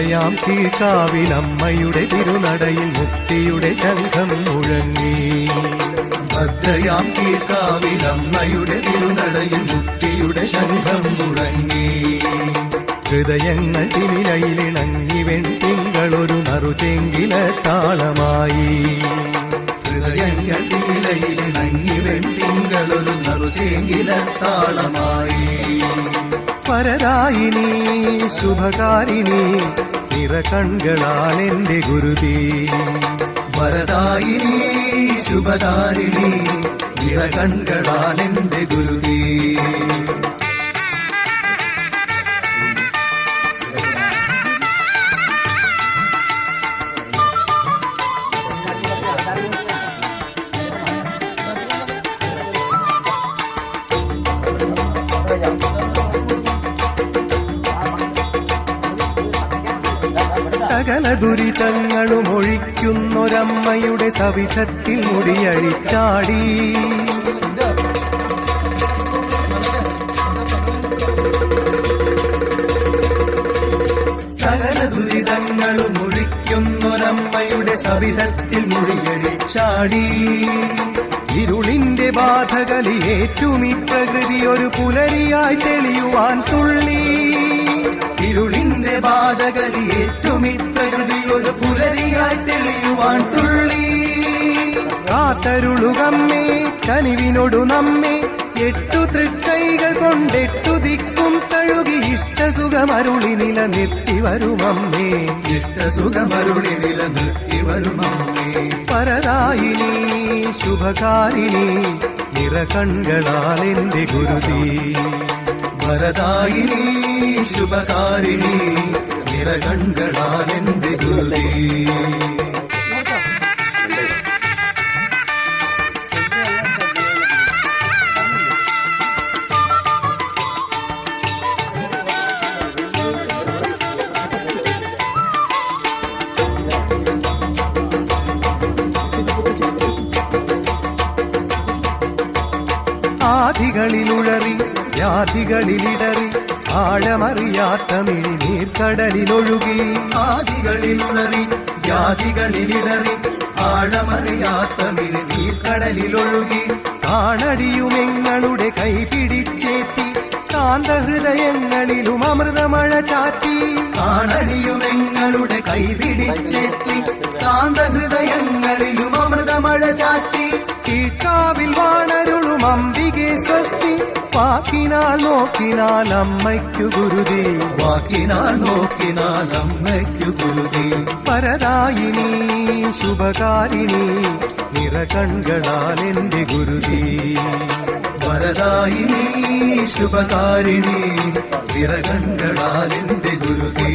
ഭദ്രയാം കീഴ്ക്കാവിലമ്മയുടെ തിരുനടയിൽ മുക്തിയുടെ ശംഖം മുഴങ്ങി. ഭദ്രയാം കീഴ്ക്കാവിലമ്മയുടെ തിരുനടയിൽ മുക്തിയുടെ ശംഖം മുഴങ്ങി. ഹൃദയങ്ങൾ തിമിലയിലിണങ്ങി വെൺതിങ്കളൊരു നറുചെങ്കില താളമായി. ഹൃദയങ്ങൾ തിമിലയിലിണങ്ങി വെൺതിങ്കളൊരു നറുചെങ്കില താളമായി. വരദായിനി ശുഭകാരിണി നിറകൺകളാൽ എന്റെ ഗുരുതി. വരദായിനി ശുഭകാരിണി നിറകൺകളാൽ എന്റെ ഗുരുതി. സകല ദുരിതങ്ങളും ഒഴിക്കുന്നൊരമ്മയുടെ സവിധത്തിൽ മുടിയഴിച്ചാടി. സകല ദുരിതങ്ങളും ഒഴിക്കുന്നൊരമ്മയുടെ സവിധത്തിൽ മുടിയഴിച്ചാടി. ഇരുളിന്റെ ബാധകളിയേറ്റുമി പ്രകൃതി ഒരു പുലരിയായി തെളിയുവാൻ തുള്ളി. ഇരുളിന്റെ ബാധകളിയേറ്റുമി പ്രകൃതി ഒരു പുലരിയായി തെളിയുവാൻ തുള്ളി. കാത്തരുളുകമ്മേ കനിവിനോടു നമ്മെ എട്ടു തൃക്കൈകൾ കൊണ്ടെട്ടു ദിക്കും തഴുകി ഇഷ്ടസുഖമരുളി നിലനിർത്തി വരുമമ്മേ. ഇഷ്ടസുഖമരുളി നിലനിർത്തി വരുമമ്മേ. വരദായിനി ശുഭകാരിണി നിറകൺകളാൽ എന്റെ ഗുരുതി. വരദായിനി ശുഭകാരിണി നിറകൺകളാൽ എന്റെ ഗുരുതി. ആദികളിലുഴറി വ്യാധികളിലിടറി ആഴമറിയാത്ത മിഴിനീർക്കടലിലൊഴുകി. ആദികളിലുണറി വ്യാധികളിലിടറി ആഴമറിയാത്ത മിഴിനീർക്കടലിലൊഴുകി. കാണടിയുമെങ്ങളുടെ കൈപിടിച്ചേറ്റി കാന്തഹൃദയങ്ങളിലും അമൃതമഴ ചാറ്റി. കാണടിയുമെങ്ങളുടെ കൈപിടിച്ചേറ്റി കാന്തഹൃദയങ്ങളിലും അമൃതമഴ ചാറ്റി. കീഴ്ക്കാവിൽ വാണരുളും അംബികെ സ്വസ്തി. വാക്കിനാൽ നോക്കിനാൽ അമ്മയ്ക്കു ഗുരുതി. വാക്കിനാൽ നോക്കിനാൽ അമ്മയ്ക്കു ഗുരുതി. വരദായിനി ശുഭകാരിണി നിറകൺകളാൽ എന്റെ ഗുരുതി. വരദായിനി ശുഭകാരിണി നിറകൺകളാൽ എന്റെ ഗുരുതി.